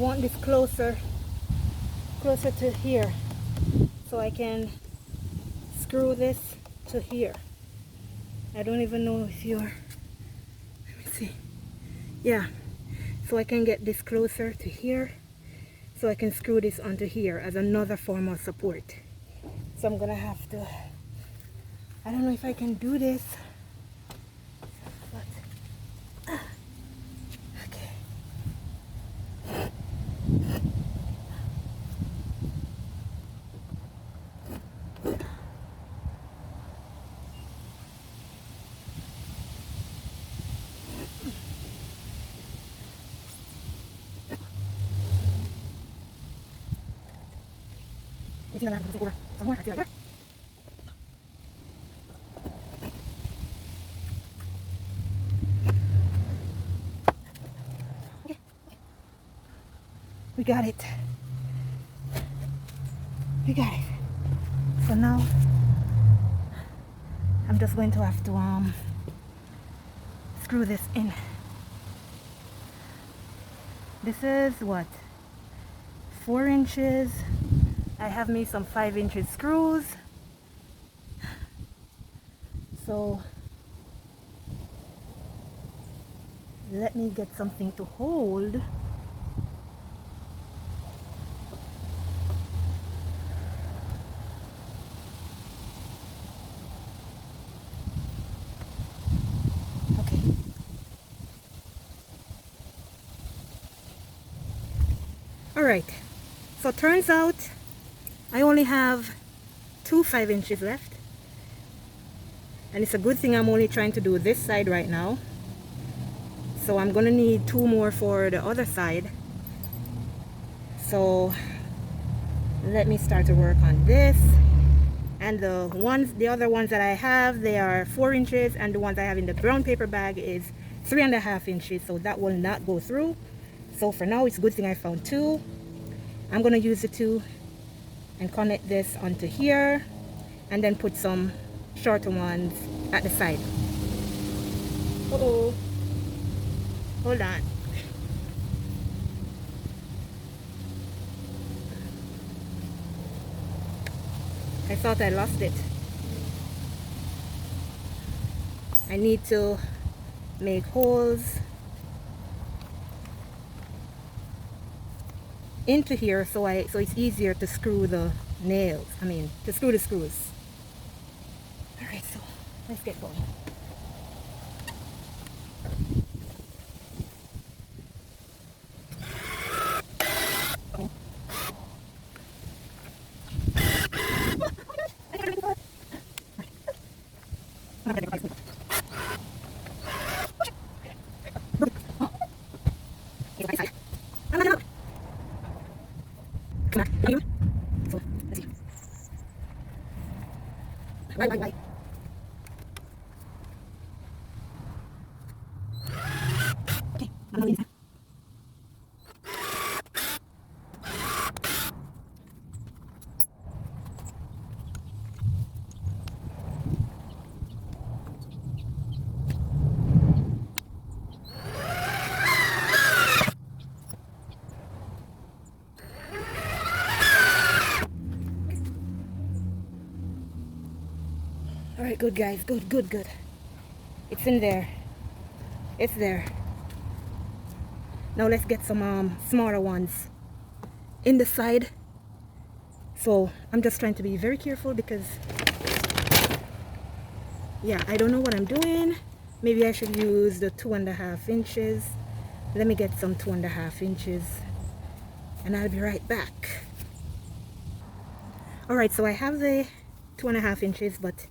want this closer to here, so I can screw this to here. I don't even know if you're, let me see, yeah, so I can get this closer to here, so I can screw this onto here as another form of support. So I'm gonna have to, I don't know if I can do this, but okay. We got it. We got it. So now I'm just going to have to screw this in. This is what, 4 inches. I have made some 5-inch screws. So let me get something to hold. Okay. All right. So turns out I only have 2 5-inches left. And it's a good thing I'm only trying to do this side right now. So I'm gonna need 2 more for the other side. So let me start to work on this. And the other ones that I have, they are 4 inches, and the ones I have in the brown paper bag is 3.5 inches, so that will not go through. So for now, it's a good thing I found 2. I'm gonna use the 2 and connect this onto here, and then put some shorter ones at the side. Uh-oh. Hold on. I thought I lost it. I need to make holes into here so it's easier to screw the nails. To screw the screws. Alright, so let's get going. Bye. Okay, I'm going inside. Alright, good guys, good. It's in there. It's there. Now let's get some smaller ones in the side. So I'm just trying to be very careful because, yeah, I don't know what I'm doing. Maybe I should use the 2.5 inches. Let me get some 2.5 inches and I'll be right back. Alright, so I have the 2.5 inches, but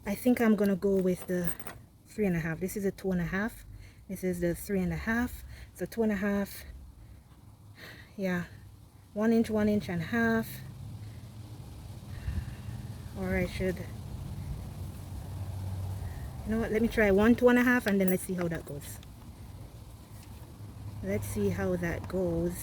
I think I'm gonna go with the 3.5. This is a 2.5. This is the 3.5. So 2.5. Yeah, 1 inch, 1.5 inches. Or I should, you know what, let me try 1 2.5 and then let's see how that goes. Let's see how that goes.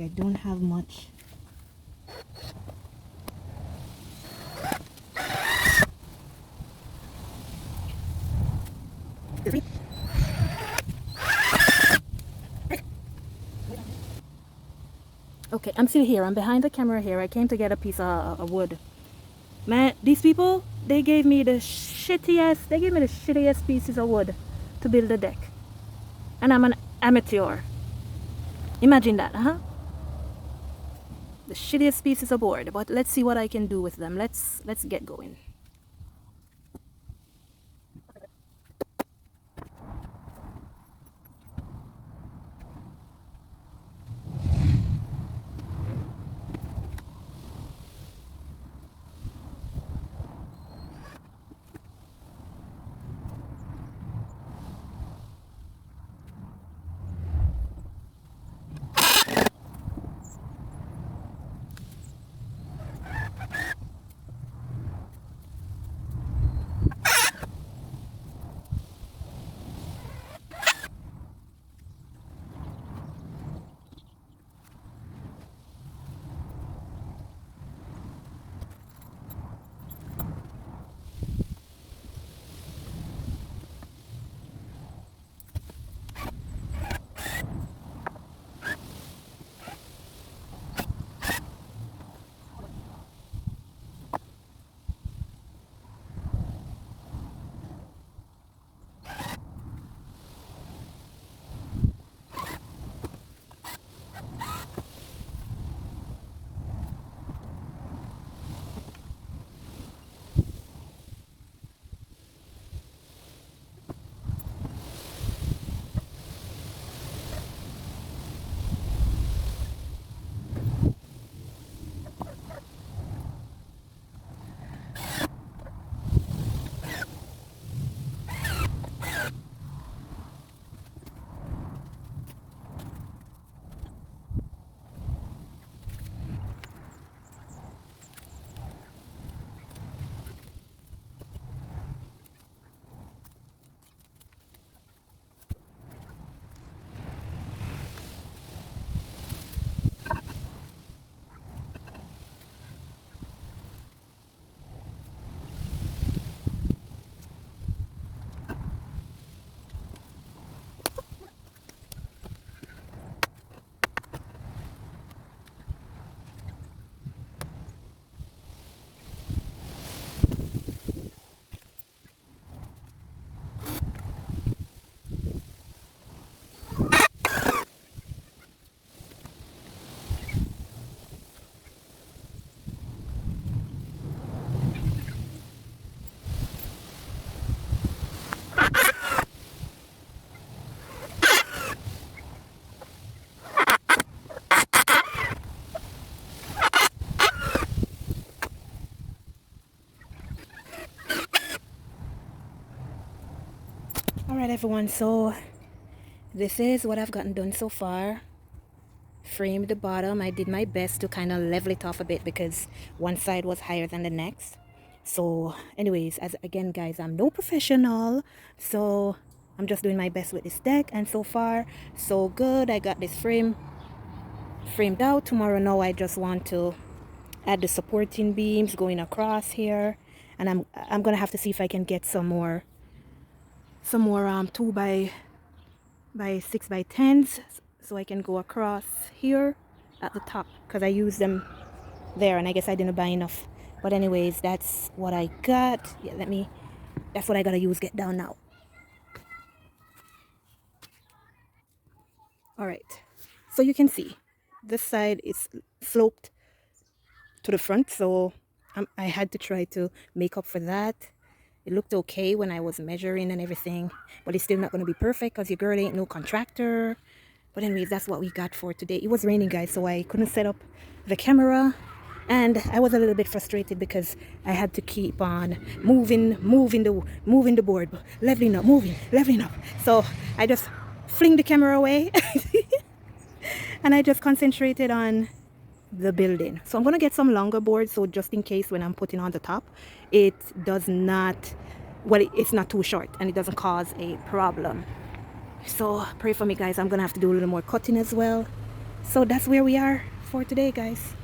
I don't have much. Okay, I'm still here. I'm behind the camera here. I came to get a piece of wood. Man, these people, they gave me the shittiest pieces of wood to build the deck. And I'm an amateur. Imagine that, huh? The shittiest pieces of board. But let's see what I can do with them. Let's get going. Alright everyone, so this is what I've gotten done so far. Framed the bottom. I did my best to kind of level it off a bit because one side was higher than the next. So anyways, as again guys, I'm no professional, so I'm just doing my best with this deck, and so far so good. I got this framed out. Tomorrow now I just want to add the supporting beams going across here, and I'm gonna have to see if I can get some more 2 by 6 by 10s so I can go across here at the top, because I used them there and I guess I didn't buy enough. But anyways, that's what I got. Yeah, that's what I gotta use. Get down now. All right, so you can see this side is sloped to the front, so I had to try to make up for that. It looked okay when I was measuring and everything, but it's still not going to be perfect because your girl ain't no contractor. But anyways, that's what we got for today. It was raining guys, so I couldn't set up the camera, and I was a little bit frustrated because I had to keep on moving the board, leveling up. So I just fling the camera away and I just concentrated on the building. So I'm going to get some longer boards, so just in case when I'm putting on the top, it does not, well, it's not too short and it doesn't cause a problem. So pray for me guys. I'm going to have to do a little more cutting as well. So that's where we are for today, guys.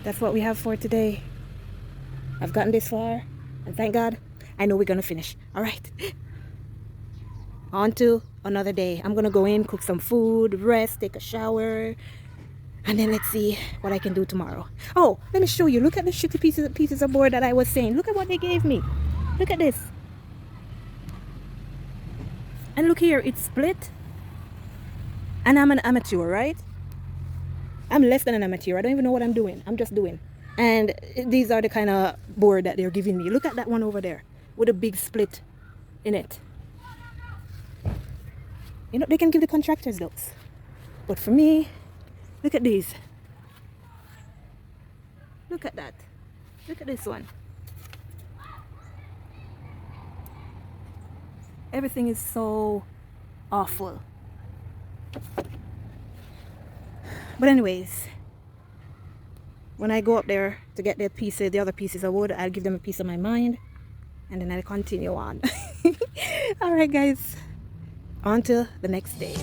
That's what we have for today. I've gotten this far, and thank God, I know we're gonna finish. All right. On to another day. I'm gonna go in, cook some food, rest, take a shower, and then let's see what I can do tomorrow. Oh, let me show you. Look at the shitty pieces of board that I was saying. Look at what they gave me. Look at this. And look here, it's split. And I'm an amateur, right? I'm less than an amateur. I don't even know what I'm doing. I'm just doing. And these are the kind of board that they're giving me. Look at that one over there with a big split in it. You know, they can give the contractors those. But for me, look at these. Look at that. Look at this one. Everything is so awful. But anyways, when I go up there to get the other pieces of wood, I'll give them a piece of my mind, and then I'll continue on. All right, guys, on to the next day.